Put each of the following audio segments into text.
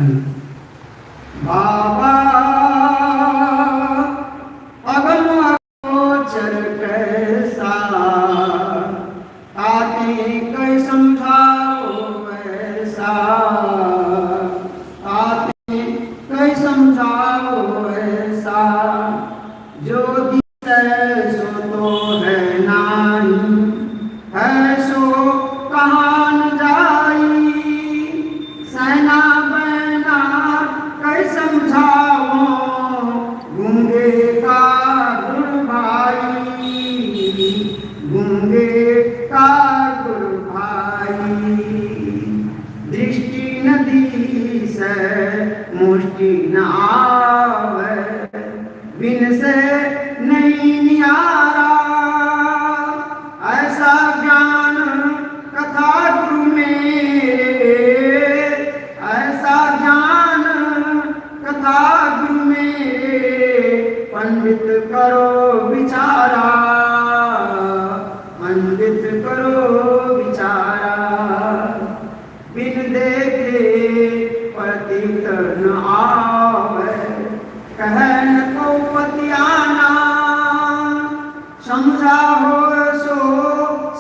बाबा अगम अगोचर कैसा, ताते कै समझाओ ऐसा, ताते कै समझाओ ऐसा, जो दिसे सो तो है नाही, है सो कहाँ न जाई, सेना बहना कै समझाओ, गूंगे का गुण भाई, गूंगे का गुण भाई, दृष्टि नदी से मुष्टि न आवे, बिन से नहीं नियारा, ऐसा ज्ञान कथा गुरु मेरे, ऐसा ज्ञान कथा गुरु मेरे, पंडित करो विचारा, पंडित करो विचारा, बिन देखे प्रतीत न आवे, कहन को पतियाना, समझा हो सो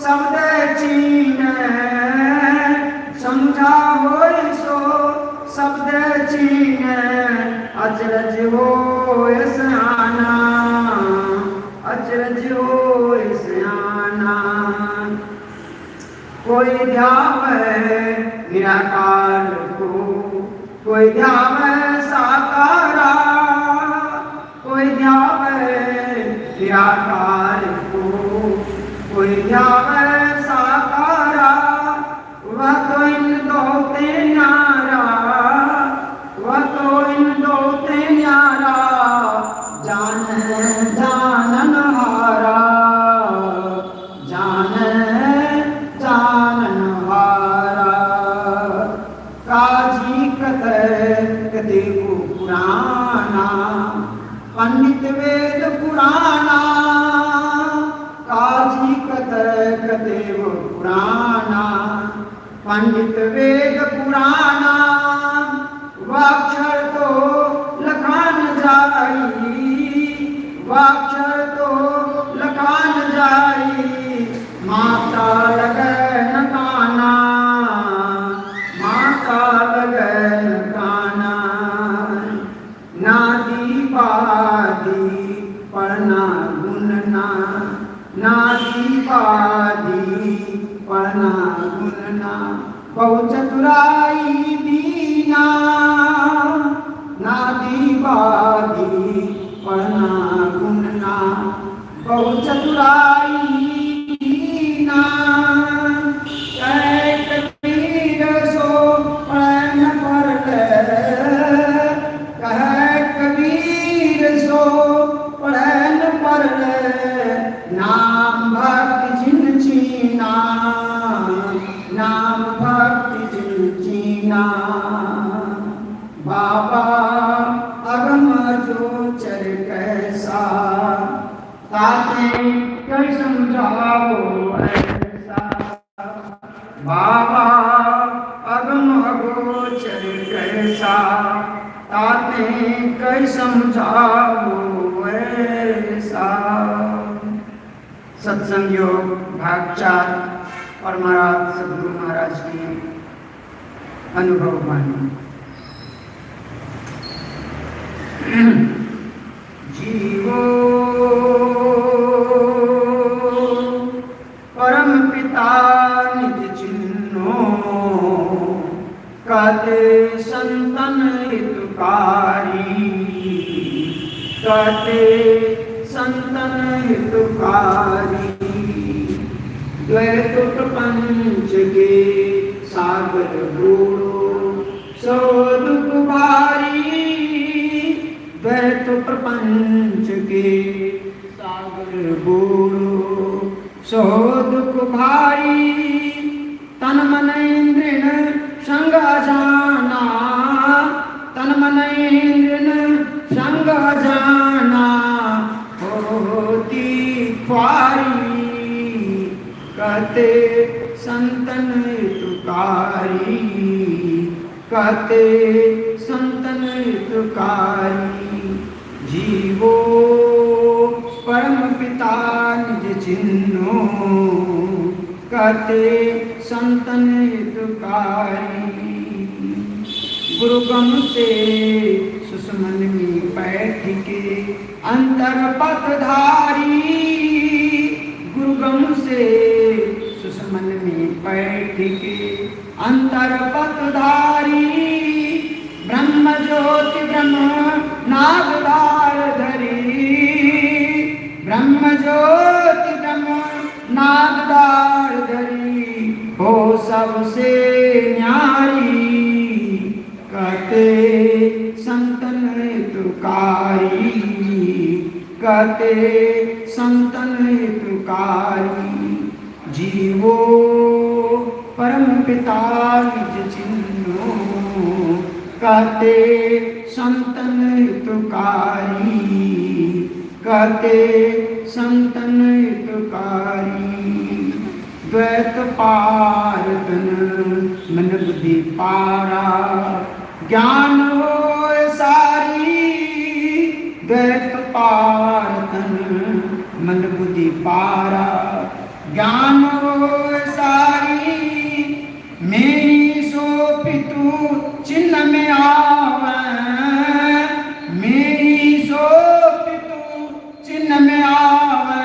शब्द चीन, समझा हो सो शब्द चीन, अचरज हो सयाना, अचरज हो सयाना, कोई ध्यावे निराकार को, कोई ध्यावे साकारा, कोई ध्यावे निराकार को, कोई ध्यावे साकारा, वह तो इन दो ते न्यारा, वह तो इन दो ते न्यारा, जान जानन हारा, जान जानन हारा, काजी कते को पुराना, पंडित वेद पुराना, काजी कते वो पुराना, पंडित वेद पुराना, वाक्षर तो लखान जाई, वाक्षर तो लखान जाई, माता लगन काना, माता लगन काना, नादी पादी पढ़ना गुनना, नादी पादी पढ़ना गुनना, बहु चतुराई दीना, नादी पादी पढ़ना गुनना, बहु चतुराई दीना, कबीर सो पढ़ पढ़, कह कबीर सो पढ़ पढ़, नाम भक्ति जिन चीना, नाम भक्ति जिन चीना, बाबा अगम जो चर कैसा, ताते कै समझाओ ऐसा, बाबा अगम अगोचर कैसा, ताते कै समझाओ ऐसा। सत्संग योग भाग 4 परमाराथ सद्गुरु महाराज की अनुभव वाणी। जीवो परम पिता निज चिन्हो, कहते संतन हितकारी, कहते संतन हितकारी, द्वैत प्रपंच के सागर बूढ़ो सो दुख भारी, द्वैत प्रपंच के सागर बूढ़ो सो दुख भारी, तन मन इंद्रिय संग जाना, तन मन इंद्रिय संग जाना, होती ख्वारी, कहते संतन तुकारी, कहते हितकारी। जीवो परम पिता निज चिन्हो, कहते संतन हितकारी। गुरुगम से सुषमन में बैठ के अंतर पथधारी। गुरुगम से सुषमन में बैठ के अंतर पथधारी। ब्रह्म ज्योति ब्रह्म नागदार धरी। ब्रह्म ज्योति ब्रह्म नागदार धरी। हो सबसे न्यारी, कहते संतन हितकारी। कहते संतन हितकारी। जीवो परम पिता निज चिन्हो, कहते संतन हितकारी। कहते संतन हितकारी। द्वैत पार तन मन बुद्धि पारा, ज्ञान हो सारी। द्वैत पार तन मन बुद्धि पारा, ज्ञान हो सारी। मेरी सो पितु चिन्ह में आवे। मेरी सो पितु चिन्ह में आवे।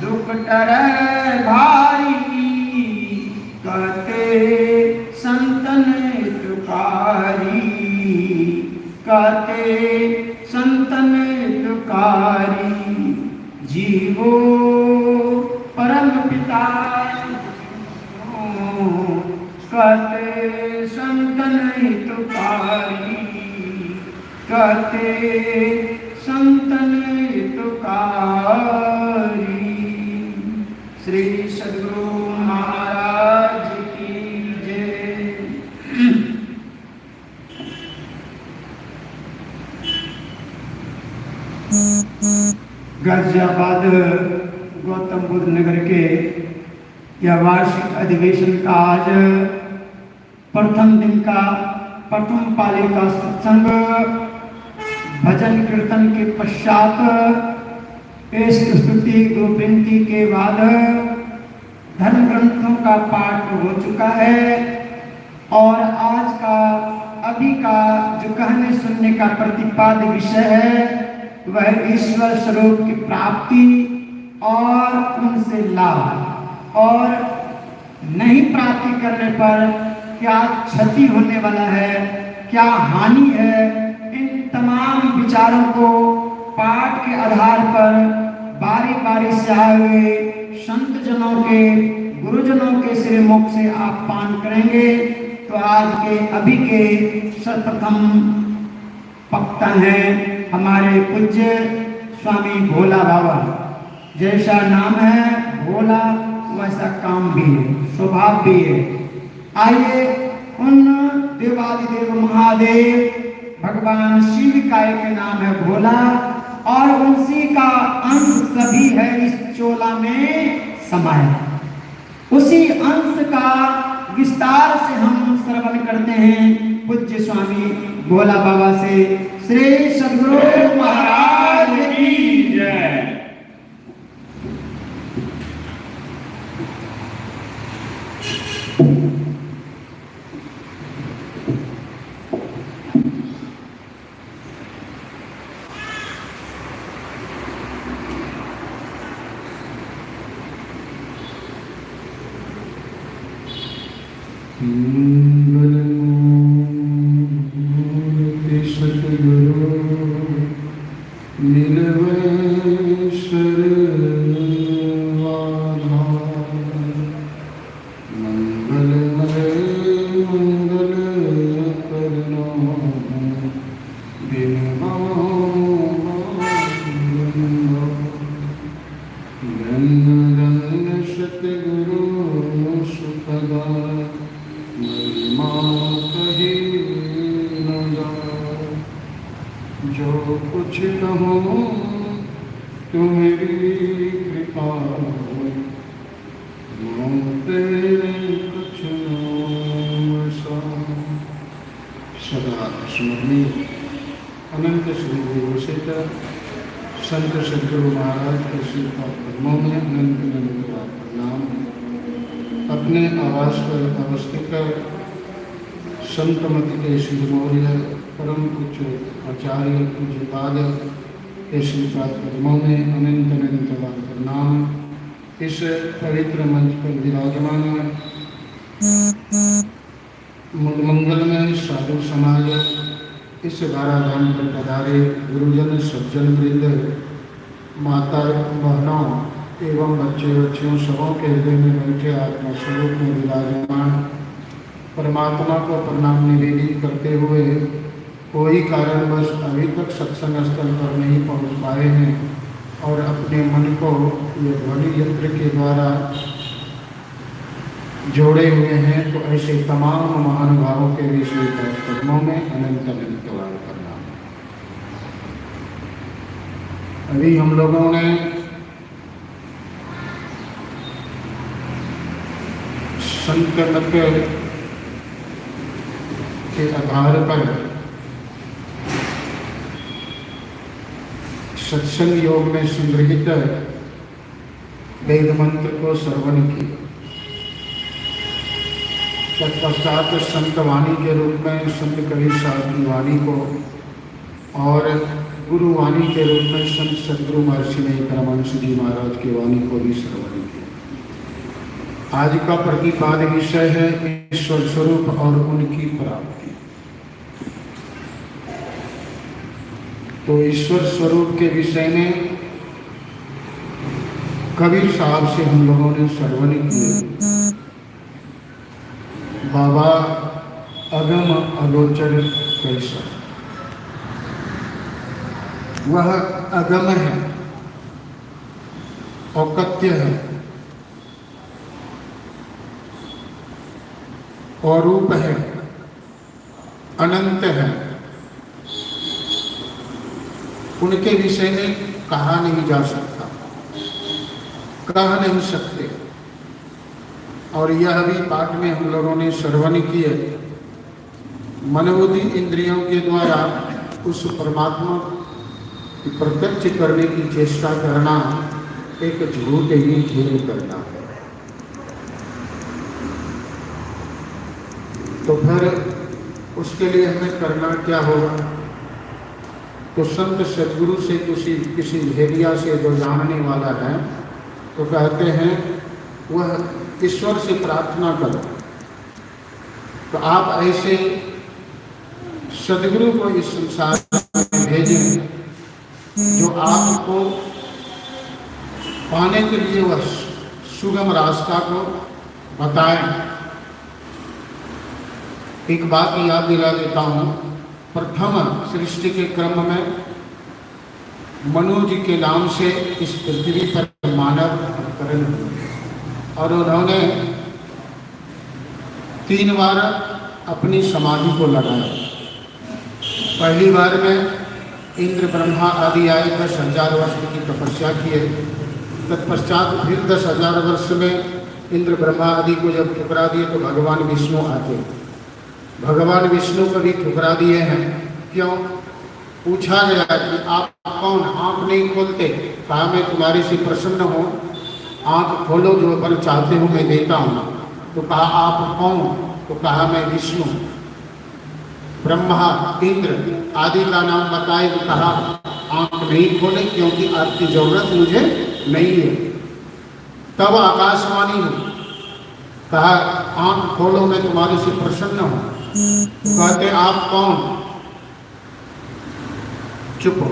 दुख टरै भारी, कहते संतन हितकारी। कहते संतन हितकारी। जीवो परम पिता, कहते संतन हितकारी। कहते संतन हितकारी। श्री सद्गुरु महाराज की जय। गाजियाबाद गौतम बुद्ध नगर के यह वार्षिक अधिवेशन का आज प्रथम दिन का प्रथम पाली का सत्संग भजन कीर्तन के पश्चात पेश स्तुति गुरुवृंति के बाद धर्म ग्रंथों का पाठ हो चुका है। और आज का अभी का जो कहने सुनने का प्रतिपाद्य विषय है वह ईश्वर स्वरूप की प्राप्ति और उनसे लाभ, और नहीं प्राप्ति करने पर क्या क्षति होने वाला है, क्या हानि है। इन तमाम विचारों को पाठ के आधार पर बारी बारी से आए हुए संत जनों के, गुरुजनों के श्रीमुख से आप पान करेंगे। तो आज के अभी के सर्वप्रथम वक्ता हैं हमारे पूज्य स्वामी भोला बाबा। जैसा नाम है भोला वैसा काम भी है, स्वभाव भी है। आइए उन देवादिदेव महादेव भगवान शिव का एक नाम है भोला, और उसी का अंश सभी है इस चोला में समाया। उसी अंश का विस्तार से हम श्रवण करते हैं पूज्य स्वामी भोला बाबा से। श्री सद्गुरु महाराज की जय। अनंत श्री विभूषित संत सदगुरु महाराज के श्री पद्मों में अनंत अनंत प्रणाम। अपने आवास पर अवस्थित संत मत के श्री मौर्य परम उच्च आचार्य पूज्यपाद के श्री पद्मों में अनंत अनंत प्रणाम। इस पवित्र मंच पर विराजमान मंगलमय साधु समाज, इस बाराधाम पर पधारे गुरुजन सज्जन वृंद, माता बहनों एवं बच्चे बच्चियों सबों के हृदय में बैठे आत्मा स्वरूप में विराजमान परमात्मा को प्रणाम निवेदित करते हुए कोई कारणवश अभी तक सत्संग स्थल पर नहीं पहुंच पाए हैं और अपने मन को ये ध्वनि यंत्र के द्वारा जोड़े हुए हैं, तो ऐसे तमाम महानुभावों के भी श्री पद्मों में अनंत अनंत प्रणाम। अभी हम लोगों ने संत मत के आधार पर सत्संग योग में संग्रहित वेद मंत्र को श्रवण किया। तत्पश्चात संत वाणी के रूप में संत कबीर साहब की वाणी को और गुरु वाणी के रूप में संत सदगुरु महर्षि ने परमहंस जी महाराज की वाणी को भी श्रवण किया। आज का प्रतिपाद विषय है ईश्वर स्वरूप और उनकी प्राप्ति। तो ईश्वर स्वरूप के विषय में कबीर साहब से हम लोगों ने श्रवण किए। बाबा अगम अगोचर कैसा, वह अगम है, औकत्य है, और रूप है, अनंत है। उनके विषय में कहा नहीं जा सकता, कह नहीं सकते। और यह भी पाठ में हम लोगों ने श्रवण किए, मनोबुद्धि इंद्रियों के द्वारा उस परमात्मा की प्रत्यक्ष करने की चेष्टा करना एक झूठ ही झूठ करना है। तो फिर उसके लिए हमें करना क्या होगा? तो संत सदगुरु से किसी भेदिया से जो जानने वाला है, तो कहते हैं वह ईश्वर से प्रार्थना करो। तो आप ऐसे सदगुरु को इस संसार में भेजें जो आपको पाने के लिए वह सुगम रास्ता को बताएं। एक बात याद दिला देता हूँ। प्रथम सृष्टि के क्रम में मनु जी के नाम से इस पृथ्वी पर मानव अवतरण हुए और उन्होंने 3 बार अपनी समाधि को लगाया। पहली बार में इंद्र ब्रह्मा आदि आए 10,000 वर्ष की तपस्या किए। तत्पश्चात फिर 10,000 वर्ष में इंद्र ब्रह्मा आदि को जब ठुकरा दिए तो भगवान विष्णु आते। भगवान विष्णु को भी ठुकरा दिए हैं। क्यों? पूछा गया कि आप कौन? आंख नहीं खोलते। कहा मैं तुम्हारे से प्रसन्न हूँ, आंख खोलो, जो वर चाहते हो मैं देता हूँ। तो कहा आप कौन? तो कहा मैं विष्णु। ब्रह्मा इंद्र आदि का नाम बताए तो कहा आंख नहीं खोले क्योंकि आपकी जरूरत मुझे नहीं है। तब आकाशवाणी हुई, कहा आंख खोलो, मैं तुम्हारे से प्रसन्न हूँ। कहते आप कौन? चुप हो,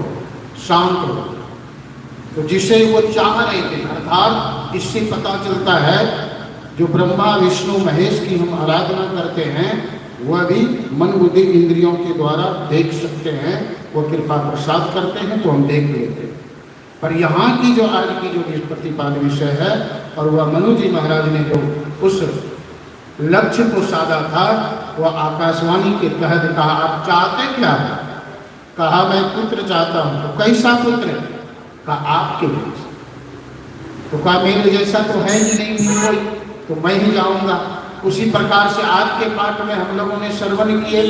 शांत हो। तो जिसे वो चाह रहे थे, अर्थात इससे पता चलता है जो ब्रह्मा विष्णु महेश की हम आराधना करते हैं वह भी मन बुद्धि इंद्रियों के द्वारा देख सकते हैं। वो कृपा प्रसाद करते हैं तो हम देख लेते हैं। पर यहाँ की जो आज की जो प्रतिपाद विषय है, और वह मनु जी महाराज ने जो उस लक्ष्य को साधा था, वह आकाशवाणी के तहत कहा आप चाहते क्या है? कहा मैं पुत्र चाहता हूँ। तो कैसा पुत्र? कहा आपके जैसा। तो कहा मेरे जैसा तो है ही नहीं कोई, तो मैं ही जाऊंगा। उसी प्रकार से आज के पाठ में हम लोगों ने श्रवण किए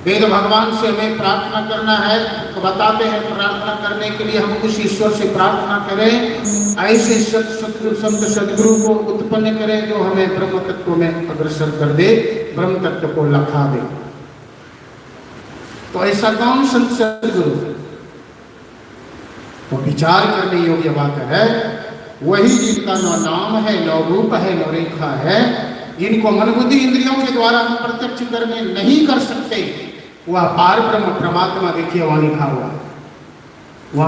वेद भगवान से हमें प्रार्थना करना है तो बताते हैं प्रार्थना करने के लिए हम उस ईश्वर से प्रार्थना करें, ऐसे संत सदगुरु को उत्पन्न करें जो हमें ब्रह्म तत्व में अग्रसर कर दे, ब्रह्म तत्व को लखा दे। तो ऐसा कौन संत सदगुरु? तो विचार करने योग्य बात है, वही जिनका न नाम है, न रूप है, न रेखा है, जिनको मन बुद्धि इंद्रियों के द्वारा हम प्रत्यक्ष करने नहीं कर सकते, वह पार ब्रह्म परमात्मा। देखिए वहां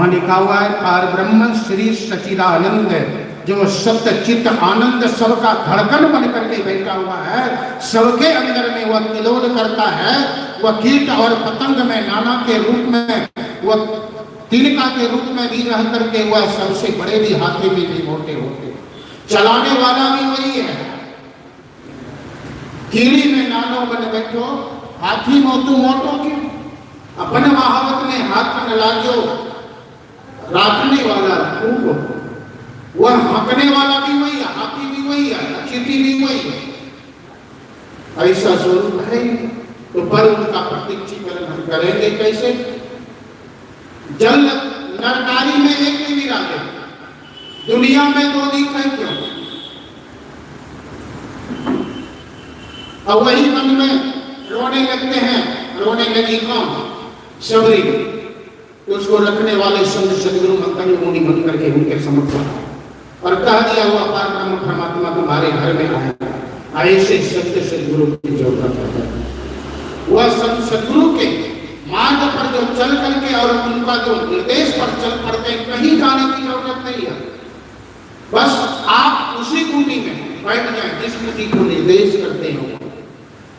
लिखा हुआ है पार ब्रह्म श्री सच्चिदानंद, जो सत्य चित्त आनंद सबका धड़कन बन करके बैठा हुआ है, सबके अंदर में वह किलोल करता है, वह कीट और पतंग में नाना के रूप में, वह तिनका के रूप में भी रह करके वह सबसे बड़े भी हाथी में भी मोटे होते, चलाने वाला भी वही है। कीड़ी में नानो बन बैठो, हाथी मोटू मोटो की अपन महावत में हाथ न लाग्यो, राखने वाला खूब, वह हकने वाला भी वही है, हाथी भी वही है, चींटी भी वही है। ऐसा स्वरूप है तो पर उनका प्रतीक्षीकरण हम करेंगे कैसे? जल नर नारी में एक नहीं मिलाते, दुनिया में दो दिखाई क्यों? और वही मन में रोने लगते हैं, रोने लगी कौन? शबरी। उसको रखने वाले संत सदगुरु मंगल मुनि बन करके उनके समर्पण और कह दिया हुआ पार ब्रह्म परमात्मा तुम्हारे घर में आएगा। ऐसे सत्य सदगुरु की जरूरत है। वह संत सदगुरु के मार्ग पर जो चल करके और उनका जो निर्देश पर चल पड़ते, कहीं जाने की जरूरत नहीं है। बस आप उसी कुंडी में बैठ जाए जिस कुंडी को निर्देश करते हो।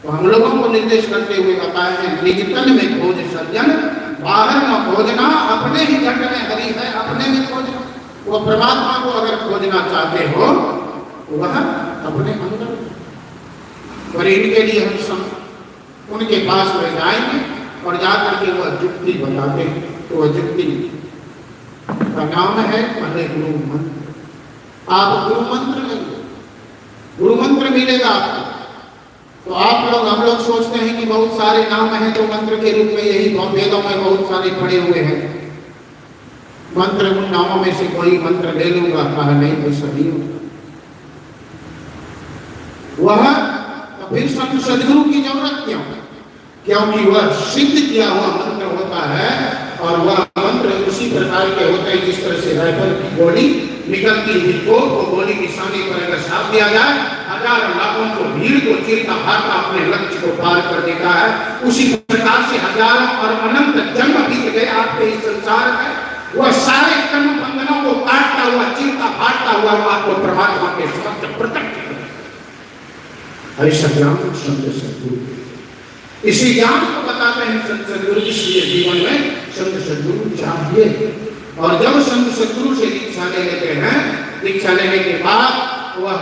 तो हम लोगों को निर्देश करते हुए बताए हैं, निकटन में खोज सज्जन, बाहर न खोजना, अपने ही घट में हरि है, अपने में खोजना। वो परमात्मा को अगर खोजना चाहते हो वह अपने अंदर। और इनके लिए हम सब उनके पास में जाएंगे और जाकर के वह जुक्ति बताते हैं। तो वह जुक्ति का नाम है पहले गुरु मंत्र। आप गुरु मंत्र लेंगे, गुरु मंत्र मिलेगा आपको। तो आप लोग, हम लोग सोचते हैं कि बहुत सारे नाम हैं तो मंत्र के रूप में यही वेदों में बहुत सारे पड़े हुए हैं, मंत्र उन नामों में से कोई मंत्र ले लूंगा, कहा नहीं, ऐसा नहीं होता। वह तो फिर संत सदगुरु की जरूरत क्यों? क्योंकि वह सिद्ध किया हुआ मंत्र होता है और वह मंत्र उसी प्रकार के होते हैं जिस तरह से राइफल की गोली निकलती हुई को गोली निशाने पर अगर साथ दिया जाए, हजारों लाखों को भीड़ को चीरता भागता अपने लक्ष्य को पार कर देता है। उसी प्रकार से हजारों और अनंत जन्म बीत गए आपके इस संसार में, वह सारे कर्म बंधनों को काटता हुआ, चीरता भागता हुआ आपको परमात्मा के समक्ष प्रकट कर। ऐसा ज्ञान संत सदगुरु, इसी ज्ञान को बताते हैं संत सदगुरु। इसलिए जीवन में संत सदगुरु चाहिए। और जब संत सदगुरु से दीक्षा ले लेते हैं, दीक्षा लेने के बाद वह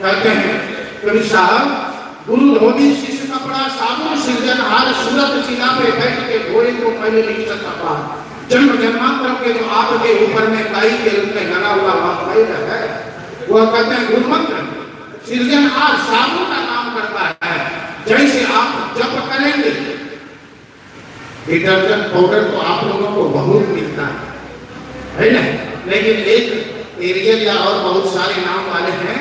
कहते हैं, कवि साहब गुरु धोबी शिष्य कपड़ा साबुन सृजनहार, सूरत शिला पे बैठ के धोए तो पहले लिखता कपड़ा। जन्म जन्मांतरों के जो आपके ऊपर में काई के रूप में लगा हुआ मैल है, वह कहते हैं गुरु मंत्र सृजनहार, साबुन का काम करता है। जैसे आप जप करेंगे, डिटर्जेंट पाउडर तो आप लोगों को बहुत मिलता है ना, लेकिन एक एरियल या और बहुत सारे नाम वाले हैं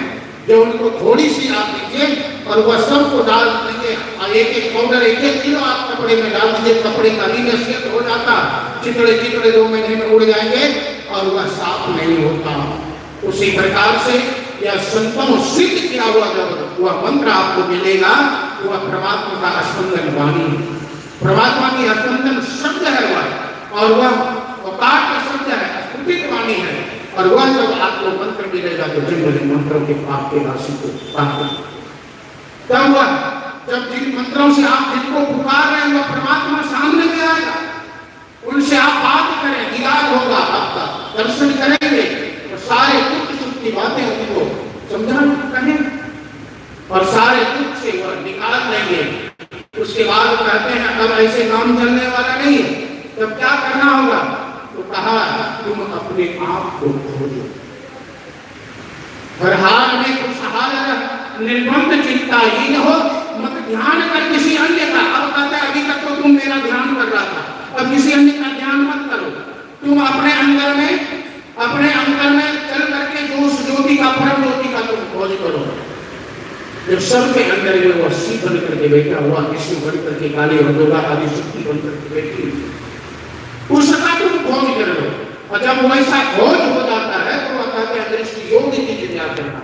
जो उनको थोड़ी सी आप लीजिए और वह सबको डाल दीजिए, और एक एक पाउडर 1-1 किलो आप कपड़े में डाल दीजिए, कपड़े का रीनेसेट हो जाता, चितड़े चितड़े 2 महीने में उड़ जाएंगे और वह साफ नहीं होता। उसी प्रकार से यह संतों सिद्ध किया हुआ जब वह मंत्र आपको मिलेगा, वह परमात्मा का स्पंदन वाणी, परमात्मा की स्पंदन शब्द है वह, और वह अपार का शब्द है, स्फुटित वाणी है। और वह जब आपको मंत्र मिलेगा तो जिन मंत्रों के पाप के राशि को पार, तब वह जब जिन मंत्रों से आप जिनको पुकार रहे हैं वह परमात्मा सामने में आएगा, उनसे आप बात करें, दीदार होगा, आपका दर्शन करेंगे और सारे दुख सुख की बातें उनको समझा कहें और सारे दुख से वह निकाल देंगे। उसके बाद कहते हैं अब ऐसे काम चलने वाला नहीं है, तब क्या करना होगा? तो कहा तुम अपने आप को खोजो, हर हाल में खुशहाल, निर्बंध चिंताहीन हो, मत ध्यान कर किसी अन्य का। अब कहते हैं अभी तक तो तुम मेरा ध्यान कर रहा था, अब किसी अन्य का ध्यान मत करो। तुम अपने अंदर में चल करके जो उस ज्योति का, परम ज्योति का तुम खोज करो जो सबके अंदर में वो सी बन करके बैठा हुआ, कृष्ण बन करके, काली और दुर्गा आदि शक्ति बन करके बैठी हुई, उसका तुम खोज कर लो। और जब वैसा खोज हो जाता है तो वह कहते हैं दृष्टि योग की क्रिया करना।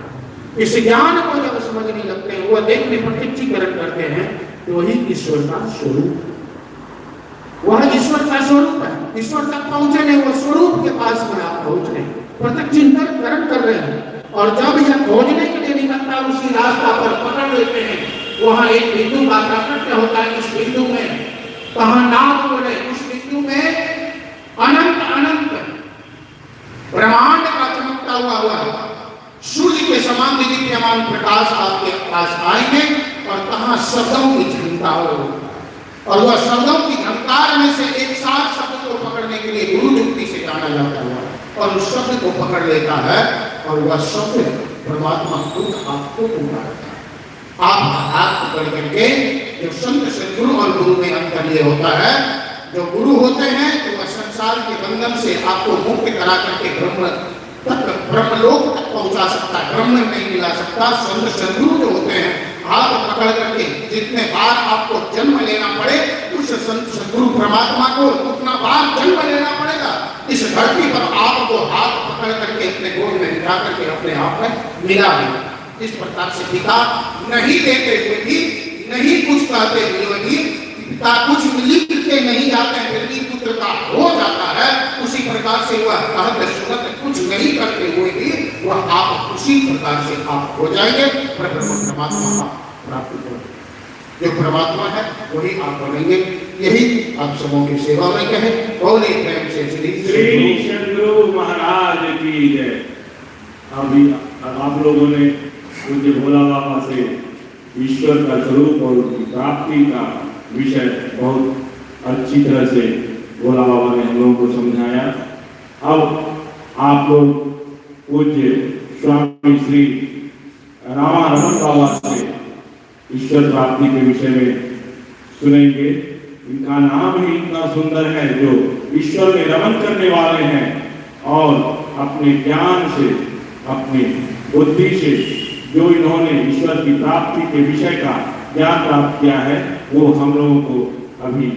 इस ज्ञान को जब समझने लगते हैं, वह देखने प्रत्यक्षीकरण करते हैं, तो वही ईश्वर का स्वरूप, वह ईश्वर का स्वरूप है। ईश्वर तक पहुंचे नहीं, वो स्वरूप के पास में आप पहुंच रहे, प्रत्यक्षीकरण कर रहे हैं। और जब यह खोजने के लिए निकलता उसी रास्ता पर पकड़ लेते हैं, वहां एक बिंदु का प्राकट्य होता है। उस बिंदु में कहा नाम बोले, उस बिंदु में अनंत अनंत ब्रह्मांड का चमकता हुआ सूर्य के समान दीप्यमान प्रकाश आपके पास आएंगे और कहा शब्दों की झंकार हो। और वह शब्दों की झंकार में से एक साथ शब्द को पकड़ने के लिए गुरु युक्ति से जाना जाता हुआ और उस शब्द को पकड़ लेता है और वह शब्द परमात्मा खुद आपको पुकारता है। आप हाथ पकड़ करके, जो संत सदगुरु और गुरु में अंतर ये होता है, जो गुरु होते हैं तो वह संसार के बंधन से आपको मुक्त करा करके ब्रह्मलोक तक पहुंचा सकता है, ब्रह्म नहीं मिला सकता। संत सदगुरु जो होते हैं, हाथ पकड़ करके जितने बार आपको जन्म लेना पड़े उस संत सदगुरु परमात्मा को उतना बार जन्म लेना पड़ेगा। इस धरती पर आपको हाथ पकड़ करके अपने गोद में बिठा करके अपने आप में मिला है। इस प्रकार से पिता नहीं देते हुए भी, नहीं कुछ कहते हुए भी, पिता कुछ लिख के नहीं जाते हैं, फिर भी पुत्र का हो जाता है। उसी प्रकार से वह कहत सुनत कुछ नहीं करते हुए भी वह आप उसी प्रकार से आप हो जाएंगे, परमात्मा प्राप्त करेंगे। जो परमात्मा है वही आप बनेंगे। यही आप सबों की सेवा में कहे। बोले प्रेम से श्री सद्गुरु महाराज की जय। अभी आप लोगों ने पूज्य भोला बाबा से ईश्वर का स्वरूप और प्राप्ति का विषय बहुत अच्छी तरह से भोला बाबा ने हम लोगों को समझाया। अब आप लोग पूज्य स्वामी श्री रामारमण बाबा से ईश्वर प्राप्ति के विषय में सुनेंगे। इनका नाम ही इतना सुंदर है, जो ईश्वर में रमन करने वाले हैं और अपने ज्ञान से, अपनी बुद्धि से जो इन्होंने ईश्वर की प्राप्ति के विषय का ज्ञान प्राप्त किया है, वो हम लोगों को अभी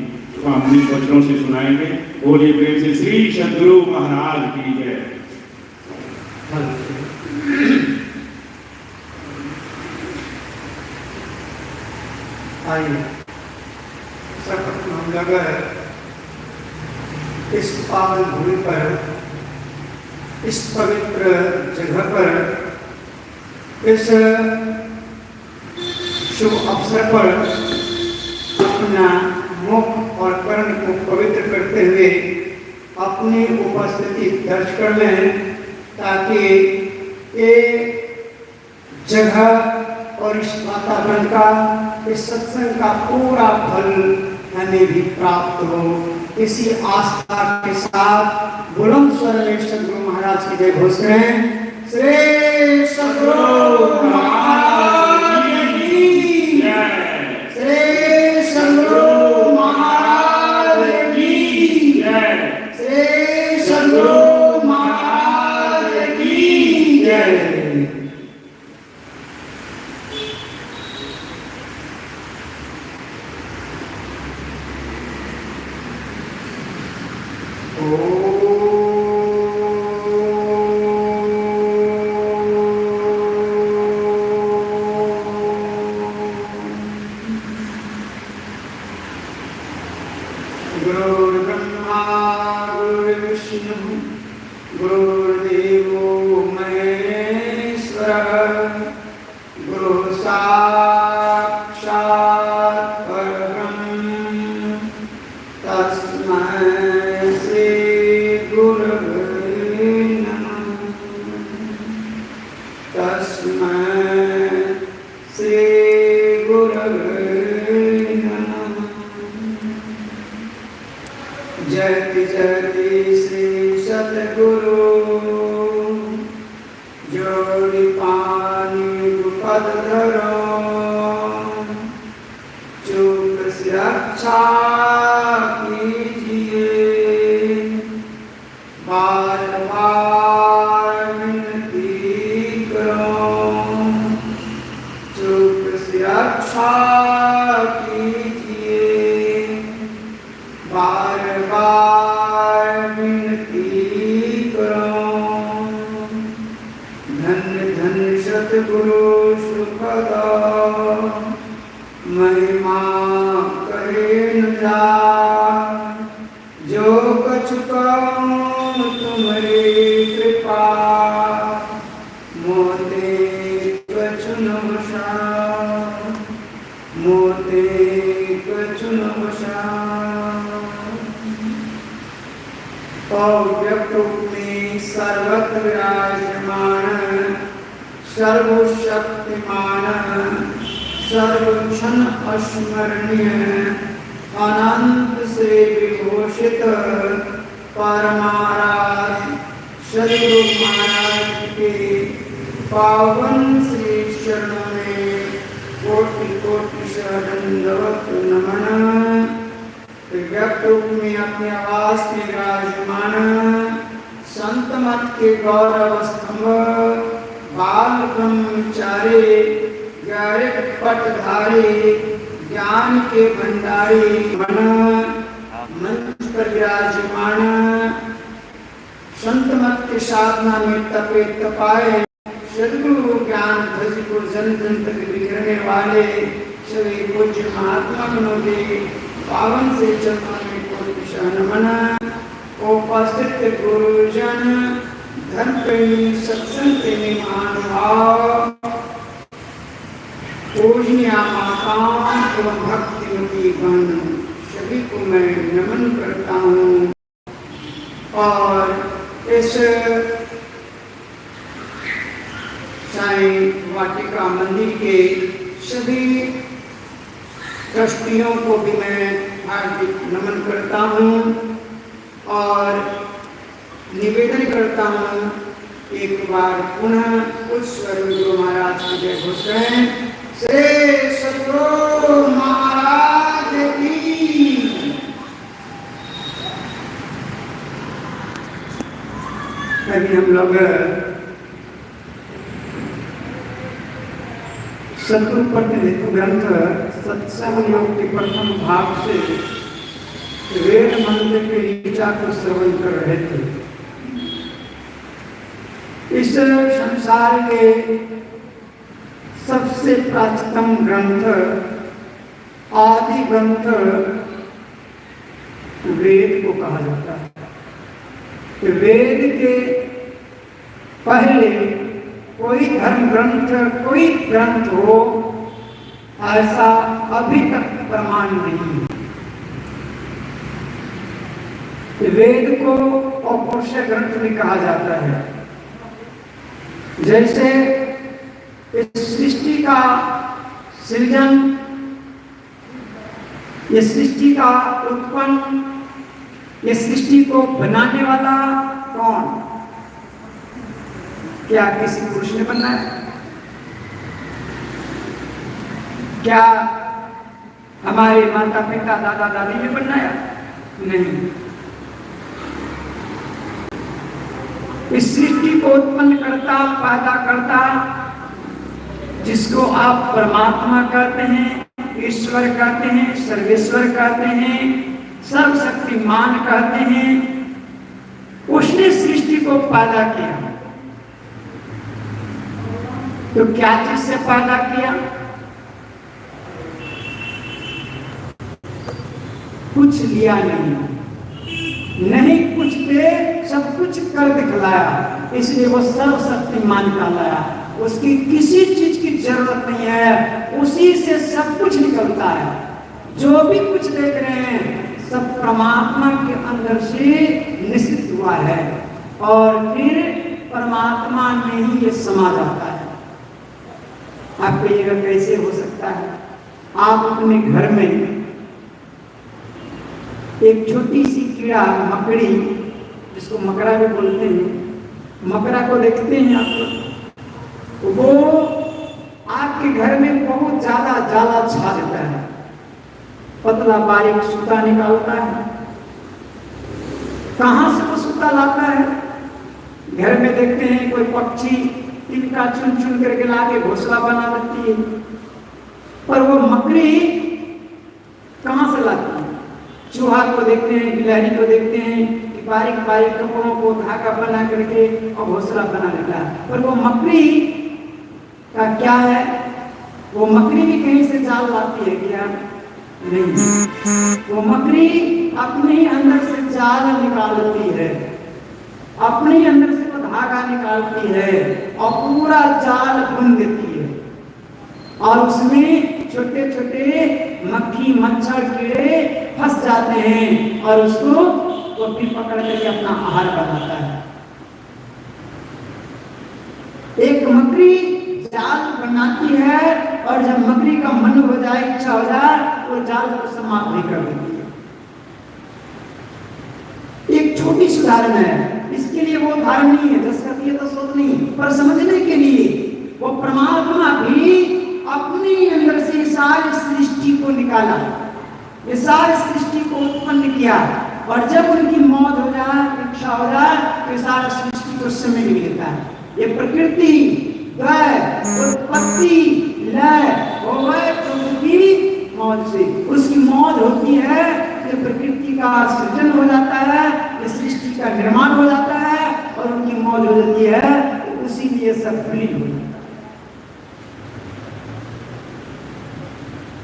अमृत वचनों से सुनाएंगे। बोलिए प्रेम से श्री सद्गुरु महाराज की जय। आइए सर्वप्रथम हम लोग इस पावन भूमि पर, इस पवित्र जगह पर, इस शुभ अवसर पर अपना मुख और कर्ण को पवित्र करते हुए अपनी उपस्थिति दर्ज कर लें, ताकि ये जगह और इस वातावरण का, इस सत्संग का पूरा फल हमें भी प्राप्त हो। इसी आस्था के साथ बुलंद स्वर में सद्गुरु महाराज की जय घोष करें। श्री सद्गुरु महाराज की जय। श्री सद्गुरु महाराज की जय। श्री सद्गुरु महाराज की जय। जयति जयति श्री सद्गुरु जोड़ी पानी पद धरो रक्षा कीजिए। बार बार विनती करो, चुप से रक्षा कीजिए। बार बार विनती करो। धन्य धन्य सतगुरु सुखदा, महिमा कहे न जाए। जो कछु कहूँ तुम्हारी कृपा, मोते कछु न बसाए। मोते कछु न बसाए। अव्यक्त में सर्वत्र विराजमान, सर्वशक्तिमान, सर्वक्षण अस्मरणीय, अनंत से विभूषित परमाराध्य सद्गुरु महाराज के पावन श्री चरणों में कोटि कोटि दंडवत नमन। व्यक्त रूप में अपने आवास में विराजमान संत मत के गौरव स्तंभ, बाल ब्रह्मचारी, ग्यारह पटधारी, ज्ञान के भंडारी, मन मंच पर विराजमान संत मत के साधना में तपे तपाए सद्गुरु ज्ञान ध्वज को जन जन तक बिखरने वाले सभी पूज्य महात्मा गणों के पावन से चरणों में कोटि नमन। उपस्थित गुरुजन, धर्म प्रेमी, सत्संग प्रेमी महानुभाव, पूजनीय माताओं एवं भक्तिमती गण, सभी को मैं नमन करता हूँ। और इस साईं वाटिका मंदिर के सभी ट्रस्टियों को भी मैं हार्दिक नमन करता हूँ और निवेदन करता हूँ एक बार पुनः उस गुरु महाराज की जय घोष करें। श्री सद्गुरु महाराज की। अभी हम लोग सद्गुरु प्रतिनिधित्व ग्रंथ सत्संग योग के प्रथम भाग से वेद मंत्र के ऋचा को श्रवण कर रहे थे। इस संसार के सबसे प्राचीनतम ग्रंथ, आदि ग्रंथ वेद को कहा जाता है। वेद के पहले कोई धर्म ग्रंथ, कोई ग्रंथ हो, ऐसा अभी तक प्रमाण नहीं है। वेद को अपौरुष ग्रंथ भी कहा जाता है। जैसे इस सृष्टि का सृजन, ये सृष्टि का उत्पन्न, ये सृष्टि को बनाने वाला कौन? क्या किसी पुरुष ने बनाया? क्या हमारे माता पिता दादा दादी ने बनाया? नहीं। इस सृष्टि को उत्पन्न करता, पैदा करता, जिसको आप परमात्मा कहते हैं, ईश्वर कहते हैं, सर्वेश्वर कहते हैं, सर्वशक्तिमान कहते हैं, उसने सृष्टि को पैदा किया। तो क्या चीज से पैदा किया? कुछ लिया नहीं कुछ दे, सब कुछ कर दिखलाया, इसलिए वो सर्वशक्तिमान कहलाया। उसकी किसी चीज की जरूरत नहीं है, उसी से सब कुछ निकलता है। जो भी कुछ देख रहे हैं सब परमात्मा के अंदर से निश्चित हुआ है और फिर परमात्मा में ही ये समा जाता है। आप कहिएगा कैसे हो सकता है? आप अपने घर में एक छोटी सी कीड़ा, मकड़ी, जिसको मकड़ा भी बोलते हैं, मकड़ा को देखते हैं आप, वो आपके घर में बहुत ज्यादा जाला छा देता है। पतला बारीक सूता निकालता है। कहां से वो सूता लाता है? घर में देखते हैं कोई पक्षी तिनका चुन चुन करके लाके घोंसला बना देती है, पर वो मकड़ी कहां से लाती है? चूहा को देखते हैं, गिलहरी को देखते हैं कि बारीक बारीक कपड़ों को धागा बना करके और घोंसला बना लेता है, पर वो मकड़ी का क्या है? वो मकड़ी भी कहीं से जाल लाती है क्या? नहीं, वो मकड़ी अपने ही अंदर से जाल निकालती है, अपने ही अंदर से वो धागा निकालती है और पूरा जाल बुन देती है, और उसमें छोटे छोटे मक्खी मच्छर कीड़े फंस जाते हैं और उसको वो फिर पकड़ करके अपना आहार बनाता है। एक मकड़ी जाल बनाती है और जब मकड़ी का मन हो जाए, इच्छा हो जाए, वो जाल को समाप्त भी कर देती है। एक छोटी उदाहरण है, इसके लिए वो उदाहरण नहीं है, दस्तखत तो सोच नहीं, पर समझने के लिए वो परमात्मा भी अपने अंदर से सारी सृष्टि को निकाला, ये सारी सृष्टि को उत्पन्न किया, और जब उनकी मौत हो जाए, इच्छा हो जाए, तो सारी सृष्टि को समेट लेता है। ये प्रकृति गए, उत्पत्ति लय हो गए प्रकृति मौत से, उसकी मौत होती है तो प्रकृति का सृजन हो जाता है, ये सृष्टि का निर्माण हो जाता है, और उनकी मौत हो जाती है, तो उसी लिए सब विलीन हो जाता है।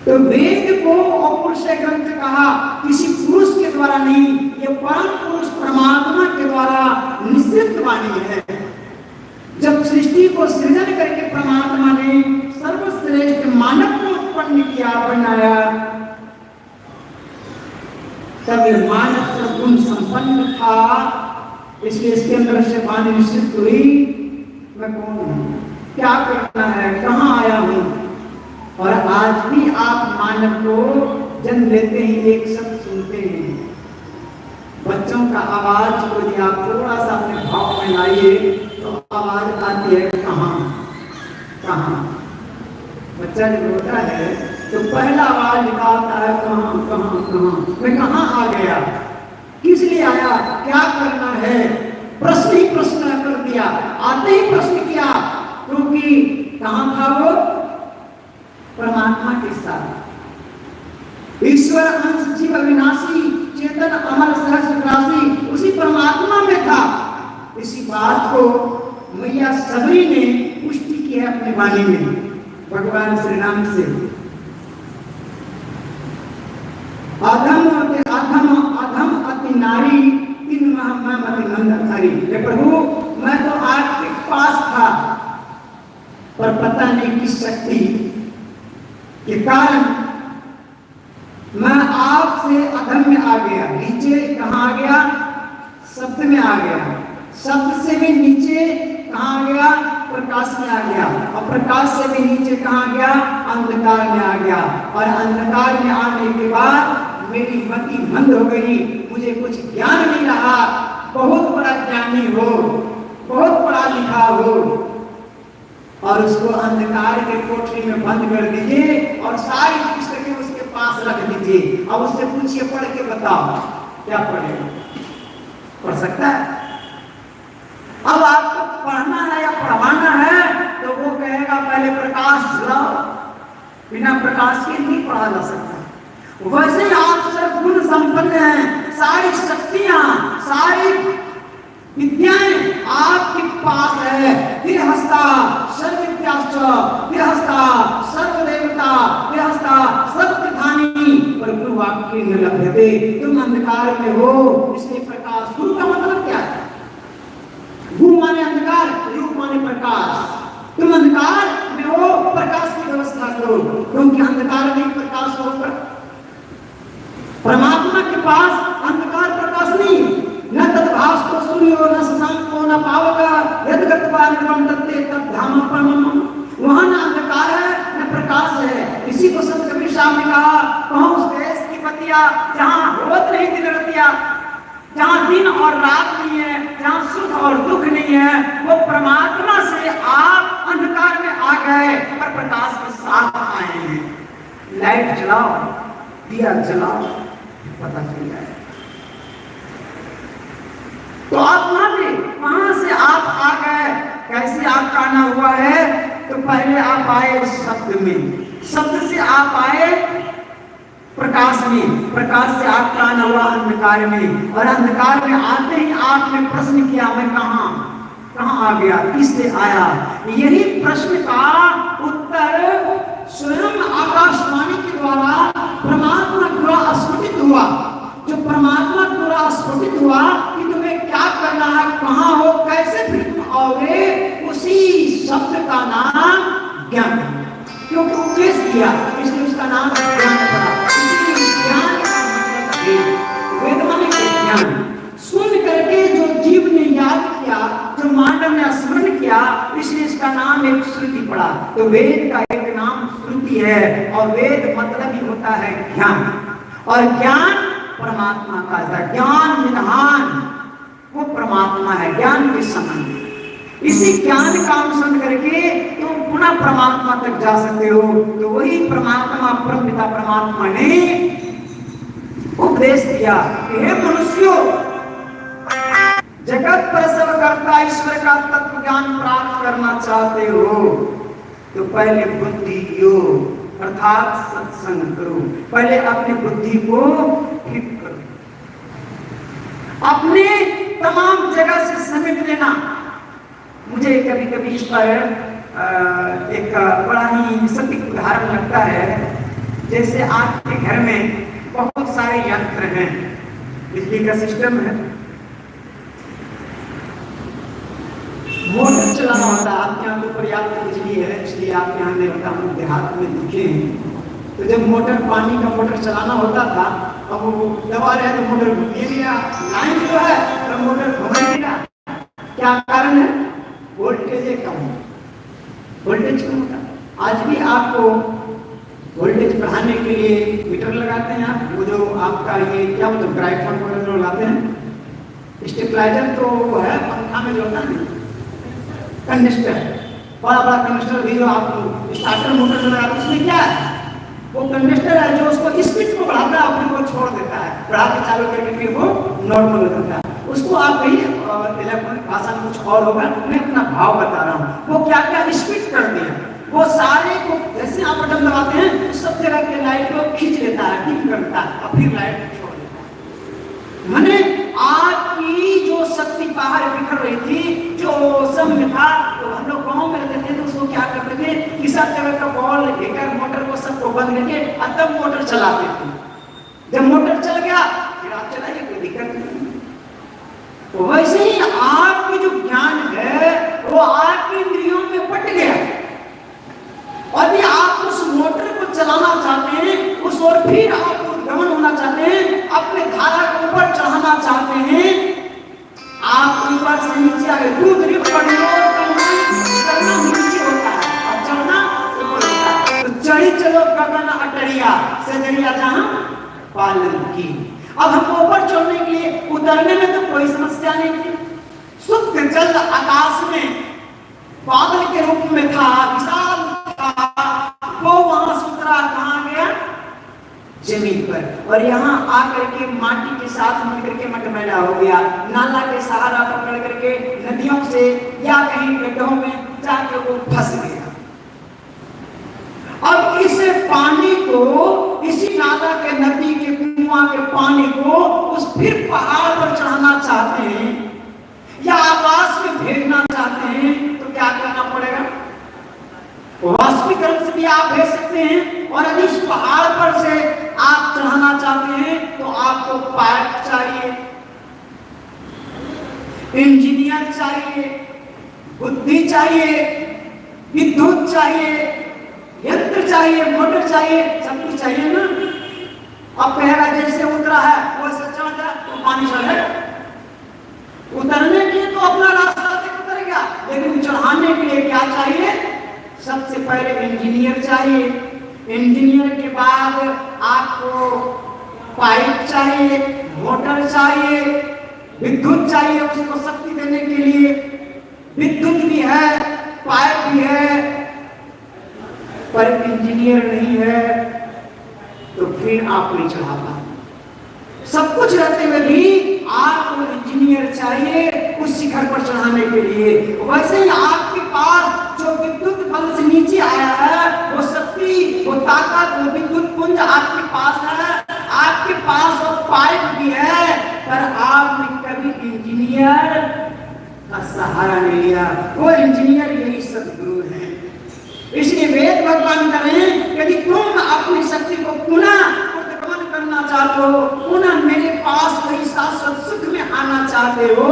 तो वेद को अपौरुषेय ग्रंथ कहा, किसी पुरुष के द्वारा नहीं, ये परम पुरुष परमात्मा के द्वारा निश्चित वाणी है। जब सृष्टि को सृजन करके परमात्मा ने सर्वश्रेष्ठ मानव को उत्पन्न किया, बनाया, तब ये मानव सर्वगुण संपन्न था, इसलिए इसके अंदर से वाणी निश्चित हुई, मैं कौन हूं, क्या करना है, कहां आया हूं। और आज भी आप मानव को जन्म लेते ही एक शब्द सुनते हैं, बच्चों का आवाज को यदि आप थोड़ा सा अपने भाव में लाइए तो आवाज आती है कहां कहां। बच्चा जब रोता है तो पहला आवाज निकालता है कहां कहां कहां, मैं कहां आ गया, किस लिए आया, क्या करना है, प्रश्न ही प्रश्न कर दिया, आते ही प्रश्न किया, क्योंकि कहां था वो, परमात्मा के साथ। ईश्वर अंश जीव अविनाशी चेतन अमर सहस्रासी उसी परमात्मा में था। इसी बात को मैया सबरी ने पुष्टि की है अपनी वाणी में, भगवान श्री राम से। अधम अधम अधम अति नारी तीन महामति नंदधारी। हे प्रभु, मैं तो आपके पास था, पर पता नहीं किस शक्ति के कारण मैं आपसे अधम में आ गया, नीचे कहां आ गया, शब्द में आ गया, शब्द से भी नीचे कहां आ गया, प्रकाश में आ गया, और प्रकाश से भी नीचे कहां आ गया, अंधकार में आ गया, और अंधकार में आने के बाद मेरी मति मंद हो गई, मुझे कुछ ज्ञान नहीं रहा। बहुत बड़ा ज्ञानी हो, बहुत पढ़ा लिखा हो, और उसको अंधकार के कोठरी में बंद कर दीजिए और सारी पुस्तकें उसके पास रख दीजिए। अब उससे पूछिए, पढ़ के बताओ, क्या पढ़ेगा, पढ़ सकता है? अब आपको पढ़ना है या पढ़वाना है तो वो कहेगा पहले प्रकाश जलाओ, बिना प्रकाश के नहीं पढ़ा जा सकता। वैसे ही आप सर्वगुण संपन्न हैं, सारी शक्तियां, सारी विद्याएं आपके पास है। गृहस्था सर्वविद्याश्च गृहस्था सर्वदेवता गृहस्था सर्वधानी पर गुरुवाक्य न लभ्यते। तुम अंधकार में हो, इसलिए प्रकाश। गुरु का मतलब क्या है? गुरु माने अंधकार, रूप माने प्रकाश। तुम अंधकार में हो, प्रकाश की व्यवस्था करो, क्योंकि अंधकार में प्रकाश होगा। परमात्मा के पास अंधकार प्रकाश नहीं, न तद्भास्तो सूर्यो न शशांको न पावक यद गत्वा निवर्तन्ते तद धाम परमम्। वहां न अंधकार है न प्रकाश है। इसी को संत कबीर साहब ने कहा, कहूं उस देश की बतिया जहां होत नहीं दिन रतिया, जहां दिन और रात नहीं है, जहां सुख और दुख नहीं है, वो परमात्मा से आप अंधकार में आ गए पर प्रकाश के साथ आए हैं। लाइट जलाओ, दिया जलाओ, पता चल जाए। तो आप माने कहां से आप आ गए, कैसे आपका आना हुआ है? तो पहले आप आए शब्द में, शब्द से आप आए प्रकाश में, प्रकाश से आपका आना हुआ अंधकार में, और अंधकार में आते ही आपने प्रश्न किया मैं कहां आ गया, किससे आया? यही प्रश्न का उत्तर स्वयं आकाशवाणी के द्वारा परमात्मा द्वारा स्फुटित हुआ। जो परमात्मा द्वारा स्फुटित हुआ कि तुम्हें क्या करना है, कहां हो, कैसे फिर तुम आओगे, उसी शब्द का नाम ज्ञान, क्योंकि उपदेश दिया इसलिए उसका नाम ज्ञान पड़ा। इसलिए ज्ञान का मतलब वेद माने ज्ञान। सुन करके जो जीव ने याद किया, जो मानव ने स्मरण किया, इसलिए इसका नाम एक श्रुति पड़ा। तो वेद का एक नाम श्रुति है, और वेद मतलब ही होता है ज्ञान, और ज्ञान परमात्मा का है। ज्ञान निधान वो परमात्मा है, ज्ञान के समान। इसी ज्ञान का अनुसरण करके तुम पुनः परमात्मा तक जा सकते हो। तो वही परमात्मा परमपिता परमात्मा ने उपदेश दिया कि हे मनुष्यों, जगत प्रसव करता ईश्वर का तत्व ज्ञान प्राप्त करना चाहते हो तो पहले बुद्धि योग अर्थात सत्संग करो। पहले अपनी बुद्धि को ठीक करो, अपने तमाम जगह से समेट लेना। मुझे कभी कभी इस पर एक बड़ा ही सटीक उदाहरण लगता है। जैसे आपके घर में बहुत सारे यंत्र हैं, बिजली का सिस्टम है, मोटर चलाना होता है। आपके यहाँ तो पर्याप्त बिजली है, इसलिए आपके यहाँ नहीं होता, हम देहात में दिखे हैं। तो जब मोटर पानी का मोटर चलाना होता था, अब वो दबा रहे तो मोटर घूम गया, लाइन जो है तो मोटर घूम गया। क्या कारण है? वोल्टेज कम हो, वोल्टेज कम होता। आज भी आपको वोल्टेज बढ़ाने के लिए मीटर लगाते हैं आप, वो जो आपका ये क्या मतलब ग्राइफोन वगैरह लगाते हैं, स्टेबलाइजर तो वो है पंखा में जो होता है कंडक्टर, बड़ा बड़ा कंडक्टर भी जो आप स्टार्टर मोटर से लगाते हैं, उसमें क्या है? वो कंडक्टर है जो उसको स्पीड को बढ़ाता है, अपने को छोड़ देता है, बढ़ा के चालू करके फिर वो नॉर्मल हो जाता है। उसको आप कहीं इलेक्ट्रॉनिक भाषा में कुछ और होगा, मैं अपना भाव बता रहा हूँ। वो क्या क्या स्पीड कर दिया, वो सारे को जैसे आप बटन दबाते हैं सब जगह के लाइट को खींच लेता है, ठीक करता है, और फिर लाइट छोड़ देता है। मैंने आपकी जो शक्ति बाहर बिखर रही थी, जो समय था, तो हम लोग गाँव में रहते थे तो उसको क्या करते थे कि सब जगह का बॉल लेकर मोटर को सबको बंद करके तब मोटर चलाते थे। जब मोटर चल गया फिर आप चलाइए, कोई दिक्कत नहीं। तो वैसे ही आपकी जो ज्ञान है वो आपकी इंद्रियों में बट गया, और भी आप उस मोटर को चलाना चाहते हैं, उस ओर फिर आप गमन होना चाहते हैं, अपने धारा को ऊपर चढ़ाना चाहते हैं। आप ऊपर से नीचे आगे दूध करना नीचे होता है और चढ़ना ऊपर होता है। तो चढ़ी चलो गगन अटरिया सजरिया जहां पालन की। अब हम ऊपर चढ़ने के लिए उतरने में तो कोई समस्या नहीं थी। शुद्ध जल आकाश में बादल के रूप में था, विशाल था, वो वहां से उतरा कहां गया? जमीन पर। और यहाँ आकर के माटी के साथ मिलकर के मटमैला हो गया, नाला के सहारा पकड़ करके नदियों से या कहीं गड्ढों में जाके वो फंस गया। अब इस पानी को, इसी नाला के, नदी के, कुआं के पानी को उस फिर पहाड़ पर चढ़ाना चाहते हैं या आकाश में भेजना चाहते हैं, तो क्या करना पड़ेगा? वाष्पीकरण से भी आप भेज सकते हैं, और यदि इस पहाड़ पर से आप चढ़ाना चाहते हैं तो आपको पाइप चाहिए, इंजीनियर चाहिए, बुद्धि चाहिए, विद्युत चाहिए, यंत्र चाहिए, मोटर चाहिए, सब कुछ चाहिए ना। अब कहेगा जैसे उतरा है वैसे चढ़ जाए तो पानी चढ़ेगा। उतरने के लिए तो अपना रास्ता से उतर गया, लेकिन चढ़ाने के लिए क्या चाहिए? सबसे पहले इंजीनियर चाहिए, इंजीनियर के बाद आपको पाइप चाहिए, मोटर चाहिए, विद्युत चाहिए उसको शक्ति देने के लिए। विद्युत भी है, पाइप भी है, पर इंजीनियर नहीं है तो फिर आप नहीं चढ़ा पाए। सब कुछ रहते हुए भी आपको इंजीनियर चाहिए उस शिखर पर चढ़ाने के लिए। वैसे ही आपके पास जो विद्युत बल से नीचे आया है, वो शक्ति, वो ताकत, वो विद्युत पुंज आपके पास है, आपके पास वो पाइप भी है, पर आपने कभी इंजीनियर का सहारा नहीं लिया। वो इंजीनियर यही सदगुरु है। इसलिए वेद भगवान करें, यदि तुम अपनी शक्ति को पुनः करना चाहते हो, पुनः मेरे पास वही शाश्वत सुख में आना चाहते हो,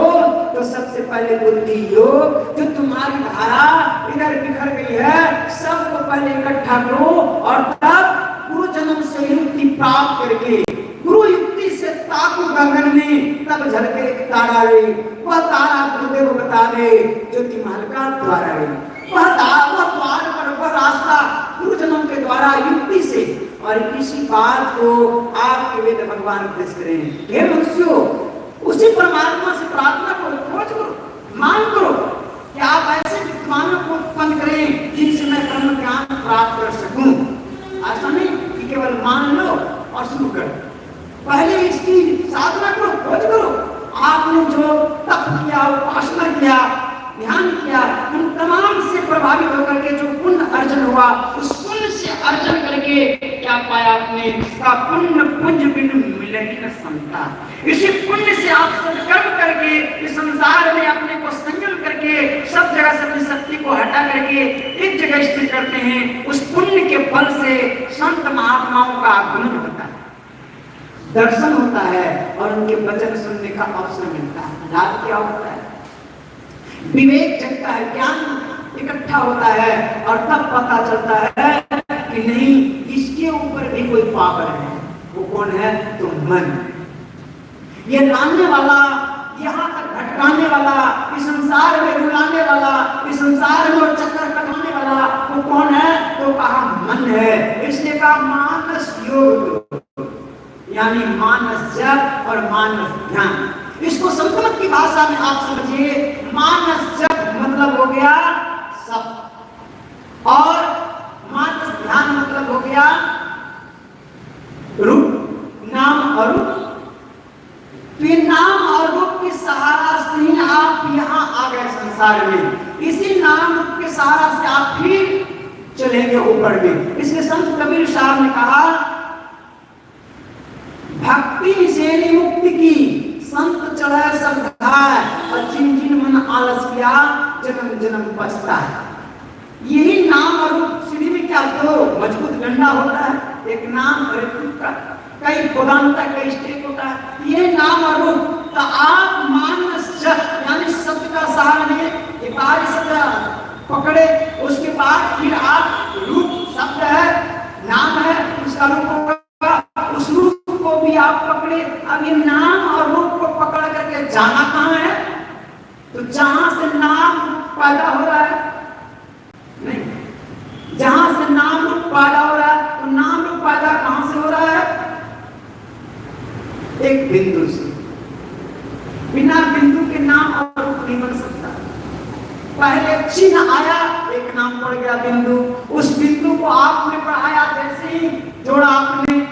तो सबसे पहले बुद्धि योग, जो तुम्हारी धारा इधर बिखर गई है, सबको पहले इकट्ठा करो और तब गुरु जन्म से युक्ति प्राप्त करके गुरु युक्ति से ताकू गगन में, तब झलके एक तारा रे, वह तारा गुरुदेव बता दे ज्योति महल का द्वारा रे, वह द्वार पर वह रास्ता गुरु जन्म के द्वारा युक्ति से। और इसी बात को आपके वेद भगवान उपदेश करें। हे मनुष्यों, उसी परमात्मा से प्रार्थना करो, खोज करो, मांग करो कि आप ऐसे विद्वानों को उत्पन्न करें जिनसे मैं ब्रह्म ज्ञान प्राप्त कर सकूं। ऐसा नहीं कि केवल मान लो और शुरू करो, पहले इसकी साधना करो, खोज करो। आपने जो तप किया, उपासना किया, ध्यान किया, उन तमाम से प्रभावित होकर के जो पुण्य अर्जन हुआ, उस पुण्य से अर्जन करके क्या पाया आपने? का पुण्य पुंज बिन मिलेगी न समता। इसी पुण्य से आप सत्कर्म करके इस संसार में अपने को संयम करके सब जगह से अपनी शक्ति को हटा करके एक जगह स्थिर करते हैं। उस पुण्य के फल से संत महात्माओं का आगमन होता है, दर्शन होता है और उनके वचन सुनने का अवसर मिलता है। लाभ क्या होता है? विवेक जगता है, ज्ञान इकट्ठा होता है और तब पता चलता है कि नहीं, इसके ऊपर भी कोई पावर है। वो कौन है? तो मन। ये लाने वाला, यहाँ तक भटकाने वाला, इस संसार में रुलाने वाला, इस संसार में चक्कर कटाने वाला, वो कौन है? तो कहा मन है। इसलिए कहा मानस योग, यानी मानस जप और मानस ध्यान। इसको संस्कृत की भाषा में आप समझिए, मानस जप मतलब हो गया सब, और मानस ध्यान मतलब हो गया रूप, नाम और रूप। तो ये नाम और रूप के सहारा से आप यहाँ आ गए संसार में। इसी नाम रूप के सहारा से आप फिर चलेंगे ऊपर में। इसलिए संत कबीर साहब ने कहा, भक्ति से मुक्ति की संत चढ़े सब धाय, और जिन जिन मन आलस किया जन्म जन्म बचता है। यही नाम और रूप। सीढ़ी में क्या तो मजबूत डंडा होता है, एक नाम और एक रूप का, कई पदांता कई स्टेप होता है। ये नाम और रूप तो आप मानस जप यानी शब्द का सहारा ले, एक बार शब्द पकड़े, उसके बाद फिर आप रूप, शब्द है, नाम है, उसका रूप होगा, उस रूप को भी आप पकड़े। अब ये नाम और रूप को पकड़ करके जाना कहाँ है? तो जहां से नाम पैदा हो रहा है, नहीं, जहां से नाम रूप पैदा हो रहा है, तो नाम रूप पैदा कहां से हो रहा है? एक बिंदु से। बिना बिंदु के नाम और रूप नहीं बन सकता। पहले चिन्ह आया, एक नाम पड़ गया बिंदु। उस बिंदु को आपने बढ़ाया, जैसे ही जोड़ा आपने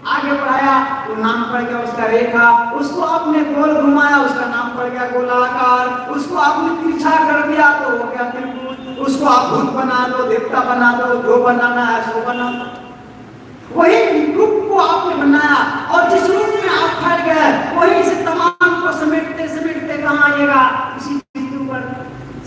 आगे बढ़ाया तो नाम पड़ गया उसका रेखा। उसको आपने गोल घुमाया, उसका नाम पड़ गया गोलाकार। उसको आपने तिरछा कर दिया तो हो गया त्रिभुज। उसको आप भूत बना दो, देवता बना दो, जो बनाना है सो बना दो। वही रूप को आपने बनाया, और जिस रूप में आप फैल गए वही से तमाम को समेटते समेटते कहाँ आएगा? इसी बिंदु पर।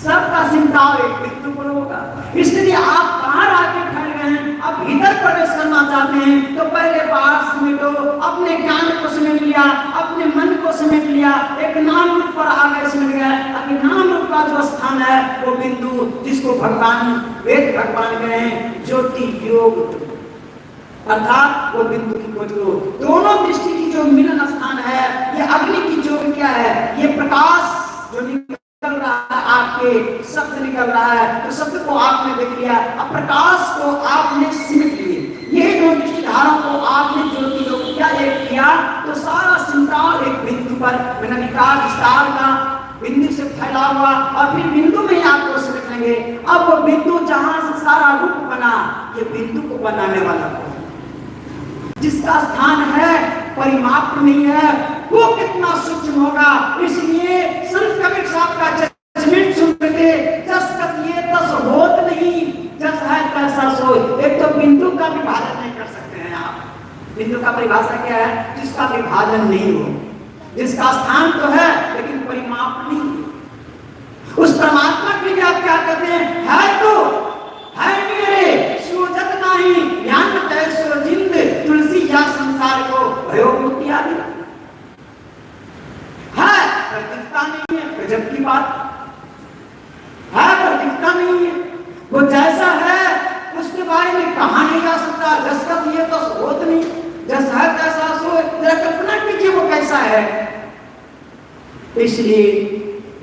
सबका सिमटाव एक बिंदु पर होगा। इसलिए आप बाहर आके फैल गए हैं, अब भीतर प्रवेश करना चाहते हैं, तो पहले बाहर समेटो, अपने ज्ञान को समेट लिया, अपने मन को समेट लिया, एक नाम रूप पर आगे समेट गया। अभी नाम रूप का जो स्थान है वो बिंदु, जिसको भगवान वेद भगवान कहे हैं ज्योति योग, अर्थात वो बिंदु की खोज करो। दोनों दृष्टि की जो मिलन स्थान है, ये अग्नि की ज्योति क्या है? ये प्रकाश जो निकल रहा है, आपके शब्द निकल रहा है, तो शब्द को आपने देख लिया, अब प्रकाश को आपने सिमट लिए। ये दो दृष्टिधारों को आपने ज्योति योग क्या एक किया, तो सारा सिमटाव एक बिंदु पर, मैंने विकास विस्तार का बिंदु से फैला हुआ, और फिर बिंदु में आपको समझ लेंगे। अब वो बिंदु जहां से सारा रूप बना, ये बिंदु को बनाने वाला कौन? जिसका स्थान है परिमाप नहीं है, वो कितना सूक्ष्म होगा। इसलिए संत कबीर साहब का जजमेंट सुन के जस कत ये तस होत नहीं, जस है तैसा सोच। एक तो बिंदु का विभाजन नहीं कर सकते हैं आप। बिंदु का परिभाषा क्या है? जिसका विभाजन नहीं हो, जिसका स्थान तो है लेकिन परिमाप नहीं। उस परमात्मा के लिए आप क्या कहते हैं? है तो है मेरे सूजत नाही, ज्ञान तैसो जिंद तुलसी या संसार को भयो मुक्ति आदि है। पर दिखता नहीं है, गजब की बात है, पर दिखता नहीं है। वो जैसा है उसके बारे में कहा नहीं जा सकता। जैसा ये तो होत नहीं, जैसा है तैसा सो। जरा कल्पना कीजिए वो कैसा है। इसलिए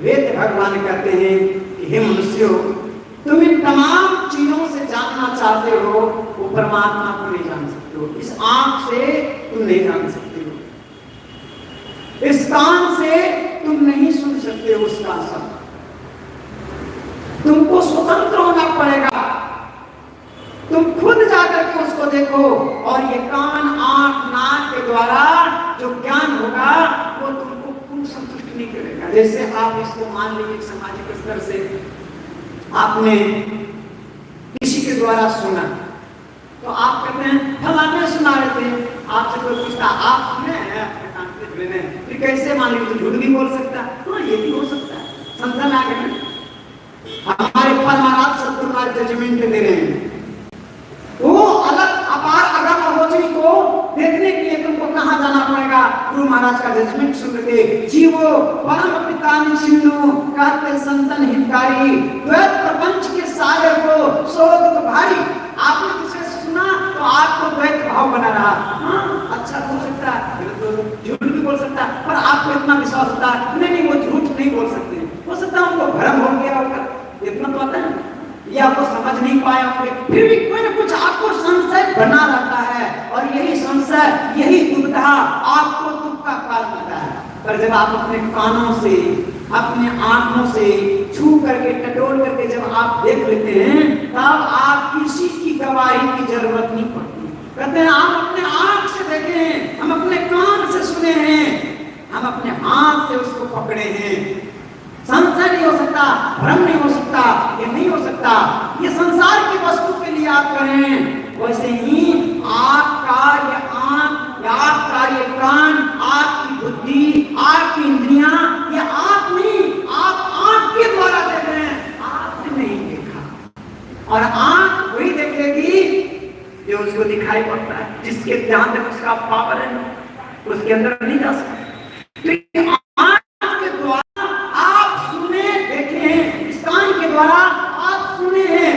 वेद भगवान कहते हैं कि हे मनुष्यों, तुम इन तमाम चीजों से जानना चाहते हो, वो परमात्मा को नहीं जान सकते हो। इस आंख से तुम नहीं जान सकते हो, इस कान से तुम नहीं सुन सकते हो उसका शब्द। तुमको स्वतंत्र होना पड़ेगा। तुम खुद जाकर के उसको देखो, और ये कान आंख नाक के द्वारा जो ज्ञान होगा वो तुमको पूर्ण संतुष्ट नहीं करेगा। जैसे आप इसको मान लीजिए सामाजिक स्तर से आपने किसी के द्वारा सुना, तो आप कहते हैं फलाने सुना रहे थे। आपसे कोई पूछता आप सुने हैं अपने कान से जुड़े हैं, फिर कैसे मान लीजिए? झूठ भी बोल सकता है। हाँ, ये भी हो सकता है। संसार आ गए हमारे पर महाराज सतगुरु महाराज जजमेंट दे रहे हैं। वो अलग अपार अगम अगोचरी को देखने के लिए तुमको कहां जाना पड़ेगा? गुरु महाराज का जजमेंट सुन के जीवो परम पिता निशिनो कहते संतन हितकारी, द्वैत प्रपंच के सागर को शोध को भारी। आपने किसे सुना तो आपको द्वैत भाव बना रहा। हाँ, अच्छा हो सकता है, तो झूठ भी बोल सकता है, पर आपको इतना विश्वास होता है नहीं वो झूठ नहीं बोल सकते। हो सकता है उनको भ्रम हो गया होगा, इतना तो आता है, या आपको समझ नहीं पाए होंगे, फिर भी कोई ना कुछ आपको संशय बना रहता है। और यही संशय, यही दुविधा आपको दुख का कारण होता है। पर जब आप अपने कानों से, अपने आंखों से छू करके टटोल करके जब आप देख लेते हैं, तब आप किसी की गवाही की जरूरत नहीं पड़ती। कहते हैं आप अपने आंख से देखें, हम अपने कान से सुने हैं, हम अपने हाथ से उसको पकड़े हैं। संशय नहीं हो सकता, भ्रम नहीं हो सकता, ये नहीं हो सकता। ये संसार की वस्तु के लिए आप करें। वैसे ही आपका ये आंख, आपका ये कान, आपकी बुद्धि, आपकी इंद्रियां, ये आप नहीं, आप आंख के द्वारा देख रहे हैं, आपने नहीं देखा। और आंख वही देखेगी जो उसको दिखाई पड़ता है, जिसके ध्यान तक उसका पावर है, उसके अंदर नहीं जा सकता। आप सुने हैं,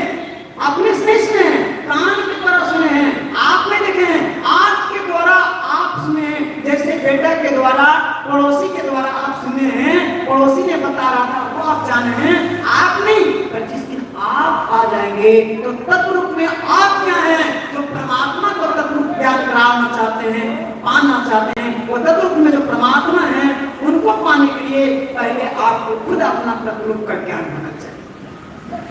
आपने नहीं सुने हैं, कान के द्वारा सुने हैं, आपने देखे हैं, आंख के द्वारा आप सुने हैं। जैसे बेटा के द्वारा, पड़ोसी के द्वारा आप सुने हैं, पड़ोसी ने बता रहा था वो आप जाने हैं, आप नहीं। पर जिस दिन आप आ जाएंगे तो तत्वरूप में आप क्या हैं? जो परमात्मा को तत्वरूप ज्ञान कराना चाहते हैं, पाना चाहते हैं, वो तत्वरूप में जो परमात्मा है उनको पाने के लिए पहले आपको खुद अपना तत्वरूप का ज्ञान होना चाहिए।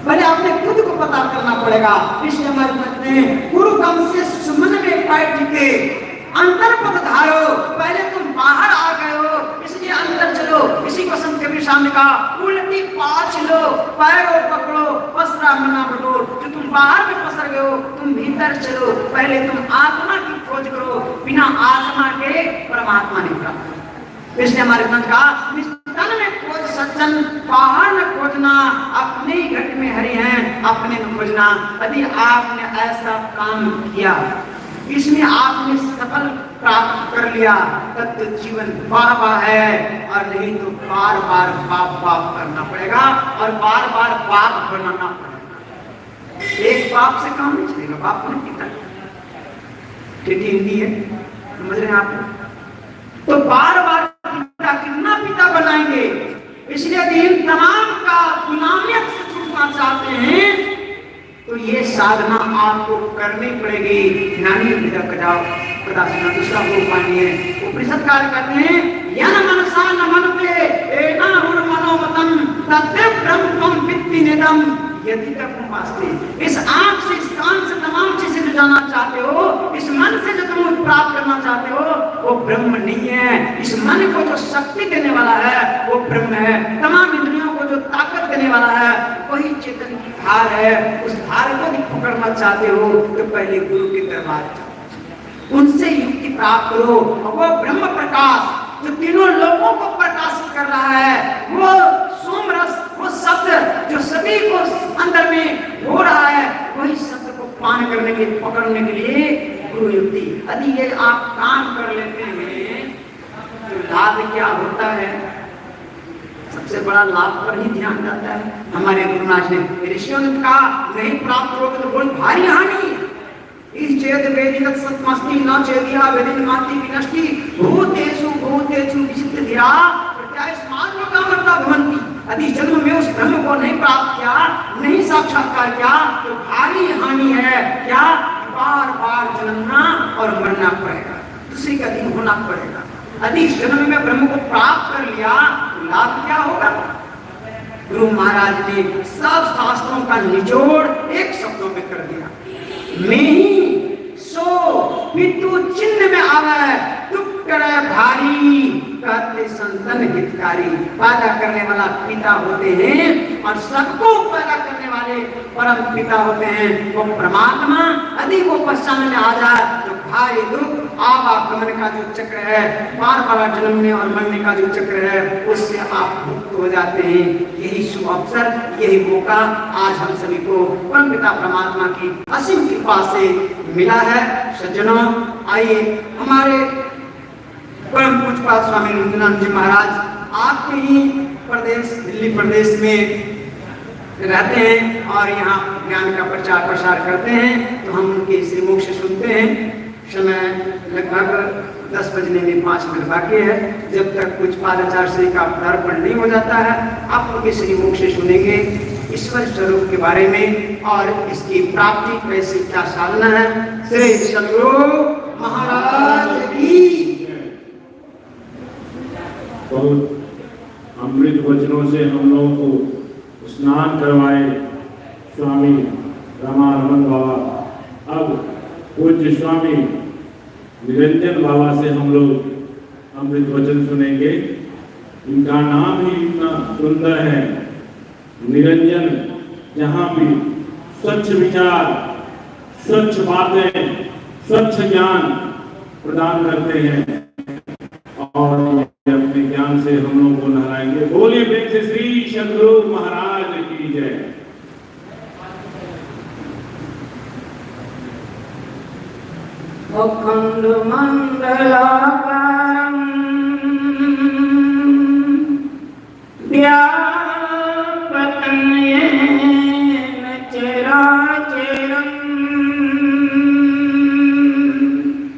पहले आपने खुद को पता करना पड़ेगा। इसलिए हमारे कहते हैं गुरु कम से सुमन में बैठ के अंतर पद धारो। पहले तुम बाहर आ गए हो, इसलिए अंदर चलो। इसी को संत कबीर साहब ने कहा उल्टी पाँच लो, पैरों पकड़ो, पसरा मना बटोर। जो तुम बाहर में पसर गए हो, तुम भीतर चलो। पहले तुम आत्मा की खोज करो, बिना आत्मा के परमात्मा नहीं प्राप्त। इसलिए हमारे ग्रंथ का निस्तन में खोज सज्जन, बाहर न खोजना, अपने ही घट में हरि हैं, अपने में खोजना। यदि आपने ऐसा काम किया, इसमें आपने सफल प्राप्त कर लिया, तब तो जीवन बाबा है। और नहीं तो बार बार पाप पाप करना पड़ेगा और बार बार पाप बनाना पड़ेगा। एक पाप से काम नहीं चलेगा, पाप नहीं पीता। ठीक हिंदी है, समझ रहे हैं आप? तो बार बार पिता कितना पिता बनाएंगे। इसलिए यदि इन तमाम का गुलामियत से छूटना चाहते हैं तो ये साधना आपको करनी पड़ेगी। ज्ञानी दूसरा उपनिषद कार्य करते हैं यन मनसा न मनते एना हुर मनोमतम तत्ते ब्रह्मम वित्ति निदम यदि तक वास्ते। इस आंख से, इस कान से तमाम चीजें जो जानना चाहते हो, इस मन से जो तुम प्राप्त शक्ति देने वाला है वो ब्रह्म है। तमाम इंद्रियों को जो ताकत देने वाला है वही चेतन की धार है। उस धार को भी पकड़ना चाहते हो तो पहले गुरु के दरबार जाओ, उनसे युक्ति प्राप्त करो। वो ब्रह्म प्रकाश जो तीनों लोगों को प्रकाशित कर रहा है, वो सोमरस, वो शब्द जो सभी को अंदर में हो रहा है, वही शब्द को पान करने के पकड़ने के लिए गुरु युक्ति। यदि ये आप काम कर लेते हैं तो लाभ क्या होता है? सबसे बड़ा लाभ पर ही ध्यान जाता है। हमारे गुरुनाथ ने ऋषियों ने कहा नहीं प्राप्त होगा तो बहुत भारी हानि। इस चेत वेदिक सत्मस्ति न चेदिया वेदिन माति विनष्टि भूतेषु भूतेषु विचित्र धीरा प्रत्यायस्मान लोकामर्ता भवन्ति। यदि जन्म में उस ब्रह्म को नहीं प्राप्त किया, नहीं साक्षात्कार किया तो भारी हानि है। क्या? बार बार जन्मना और मरना पड़ेगा, दूसरी का दिन होना पड़ेगा। यदि इस जन्म में ब्रह्म को प्राप्त कर लिया तो लाभ क्या होगा? गुरु महाराज ने सब शास्त्रों का निचोड़ एक शब्दों में कर दिया। मैं ही सो पितु चिन्ह में आवे दुख करे भारी कहते संतन हितकारी। पैदा करने वाला पिता होते हैं और सबको पैदा करने वाले परम पिता होते हैं वो परमात्मा। यदि वो पहचान में आ जाए तो भारी दुख आवागमन का जो चक्र है, बार बार जन्मने और मरने का जो चक्र है, उससे आप मुक्त हो जाते हैं। यही शुभ अवसर, यही मौका आज हम सभी को परम पिता परमात्मा की असीम कृपा से मिला है। सज्जनों, आइए हमारे परम पूज्यपाद स्वामी रुद्रनाथ जी महाराज आपके ही प्रदेश दिल्ली प्रदेश में रहते हैं और यहाँ ज्ञान का प्रचार प्रसार करते हैं, तो हम उनके श्रीमुख से सुनते हैं। समय लगभग 10 बजने में 5 मिनट बाकी है। जब तक कुछ पादाचार श्री का पदार्पण नहीं हो जाता है, आप उनके श्रीमुख से सुनेंगे ईश्वर स्वरूप के बारे में और इसकी प्राप्ति कैसे क्या साधना है। श्री सद्गुरु महाराज की बहुत अमृत वचनों से हम लोगों को स्नान करवाए स्वामी रामारमण बाबा। अब पूज्य स्वामी निरंजन बाबा से हम लोग अमृत वचन सुनेंगे। इनका नाम ही इतना सुंदर है, निरंजन। जहाँ भी स्वच्छ विचार, स्वच्छ बातें, स्वच्छ ज्ञान प्रदान करते हैं और अपने ज्ञान से हम लोगों को नहलाएंगे। बोलिए प्रेम से श्री सद्गुरु महाराज की जय। अखंड मंडलाकारं व्याप्तं